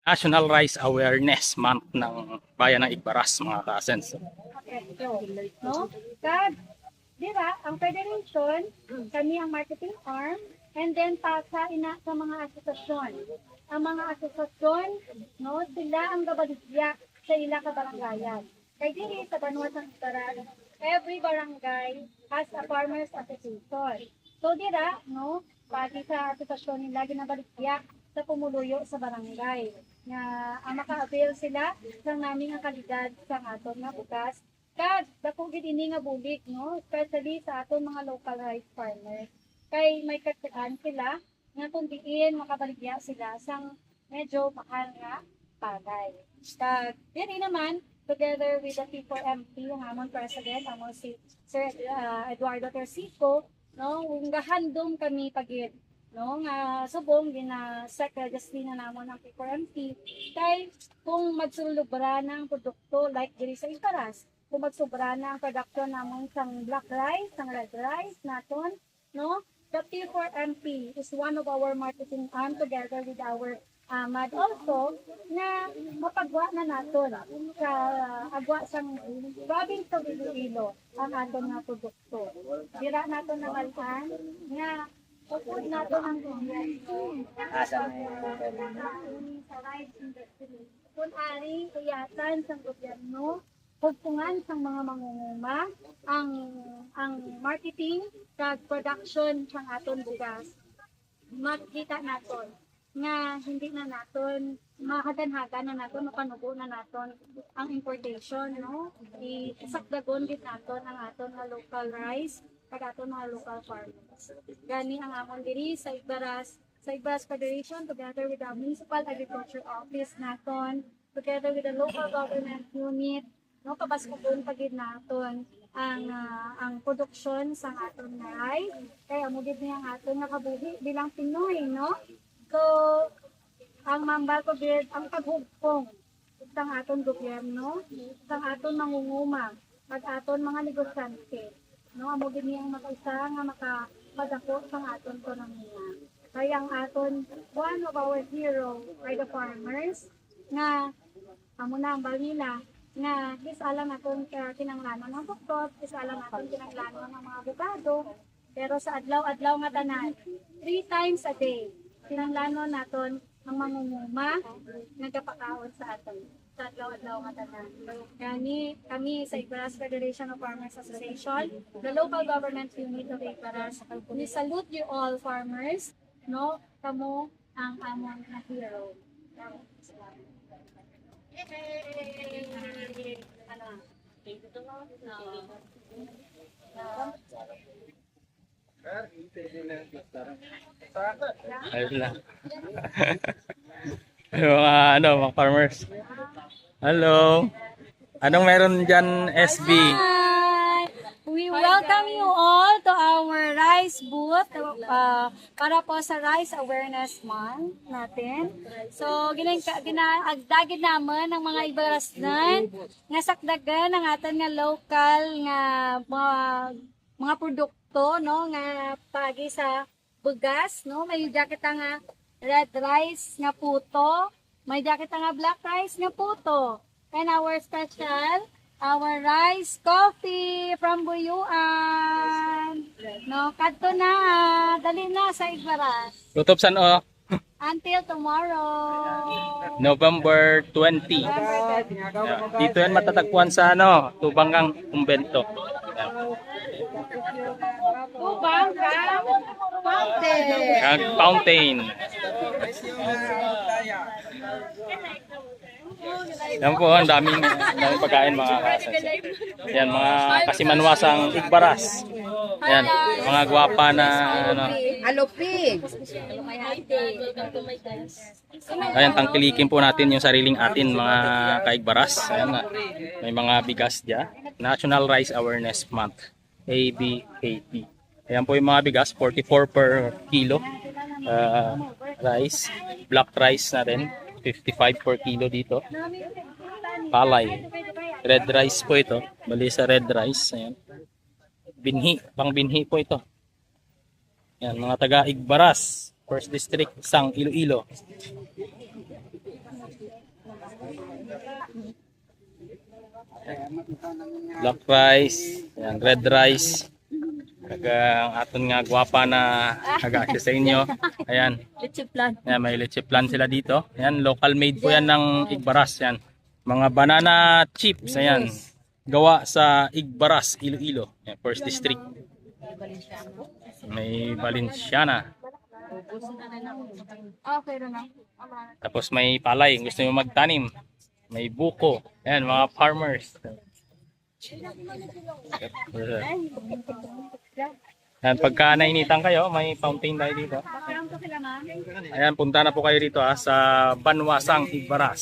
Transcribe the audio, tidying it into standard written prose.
National Rice Awareness Month ng Bayan ng Igbaras, mga ka-Asens. No? Kag, di ba, ang federation, kami ang marketing arm, and then pasa ina sa mga asosasyon. Ang mga asosasyon, no, sila ang gabaligya sa ila ka barangayan. Kay diri sa Banuas ng Igbaras, every barangay has a farmers association. So dira, no, pati sa asosasyon nila ginabaligya sa pumuluyo sa barangay nga ang maka-avail sila sa naming ang kalidad sa aton nga bukas kag dako gid ini nga bulik, no, especially sa aton mga local rice farmers kay may katuan sila nga kung diin makabaligya sila sang medyo mahal nga palay. Kag diri naman together with the P4MP ang among president among si Sir Eduardo Tercico, no, gahandom kami pagid, no, nga subong gina secretary na namon ang P4MP kay kung magsulubra ng produkto like diri sa Igbaras, kung magsobra na ang production namon sang black rice, sang red rice naton, no, the P4MP is one of our marketing arm together with our AMAD also na mapagwa na naton sa agwa sang province of Iloilo ang aton nga produkto. Dira naton namalhan nga upod naton ang sa rice industry. Kung ari iyatan sa gobyerno pagpungan sa mga mangunguma ang marketing kag production sang aton bugas, makita naton nga hindi na naton mahagan-hagan na naton mapanubo na naton ang importation, no, isakdagon gid naton ang aton nga local rice kag aton mga local farmers. Gani ang amon diri sa Igbaras Federation together with the Municipal Agriculture Office naton together with the local government unit, no, kabaskudon pagid naton ang produksyon sa aton nga rice kaya mo gid niya ang aton nga kabuhi bilang Pinoy, no. So ang mambal ko gid ang paghugpong sa aton gobyerno, sa aton mangunguma, at aton mga negosyante, no, amo gid niya ang makaisa nga makapadako sa aton ekonomiya. Kaya ang aton one of our hero are the farmers nga amo na ang balila nga isala naton kinanglanon ng buktot, isala naton kinanglanon ng mga abogado, pero sa adlaw-adlaw nga tanan, 3 times a day, kinanglanon naton ang mangunguma nagapakaon sa aton sa adlaw-adlaw nga tanan. Gani kami sa Igbaras Federation of Farmers Association, the local government unit of Igbaras, we salute you all farmers, no, kamo ang among na hero. Ayun lang. Yung mga mga farmers. Hello. Anong meron dyan, SB? Hi! We welcome you all to our rice booth para po sa Rice Awareness Month natin. So, ginaagdagid naman ng mga Ibarasnan nga sakdagan ang aton nga local nga mga produkto, no, nga pagi sa bugas, no, may jacket nga red rice nga puto, may jacket nga black rice nga puto. And our special, our rice coffee from Buyuan. No, kadto na, dali na sa Igbaras. Lutob san o? Until tomorrow. November 20. Dito yan matatagpuan sa Tubangang Kumbento. Ang fountain. Yan po, ang daming pagkain mga kasas. Yan, mga kasimanwasang Igbaras. Yan, mga gwapa na Alupig. Ayan, tangkilikin po natin yung sariling atin mga kaigbaras. Ayan nga, may mga bigas dyan. National Rice Awareness Month, ABKP. Ayan po yung mga bigas, 44 per kilo. Rice, black rice na rin, 55 per kilo dito. Palay, red rice po ito. Bali sa red rice, ayan. Binhi, pang binhi po ito. Ayan, mga taga Igbaras, First District, Sang Iloilo. Black rice, ayan, red rice. Kaga ang aton nga gwapa na kaga sa inyo. Ayan. Leche plan. Ayan, may leche plan sila dito. Ayan, local made po yan ng Igbaras. Ayan. Mga banana chips. Ayan. Gawa sa Igbaras, Iloilo. Ayan, First District. May Valenciana. Okay na. Tapos may palay. Gusto nyo magtanim. May buko. Ayan, mga farmers. Ayan, pagka nainitan kayo, may fountain tayo dito. Parang to sila ma'am. Ayan, punta na po kayo dito sa Banwasang Igbaras.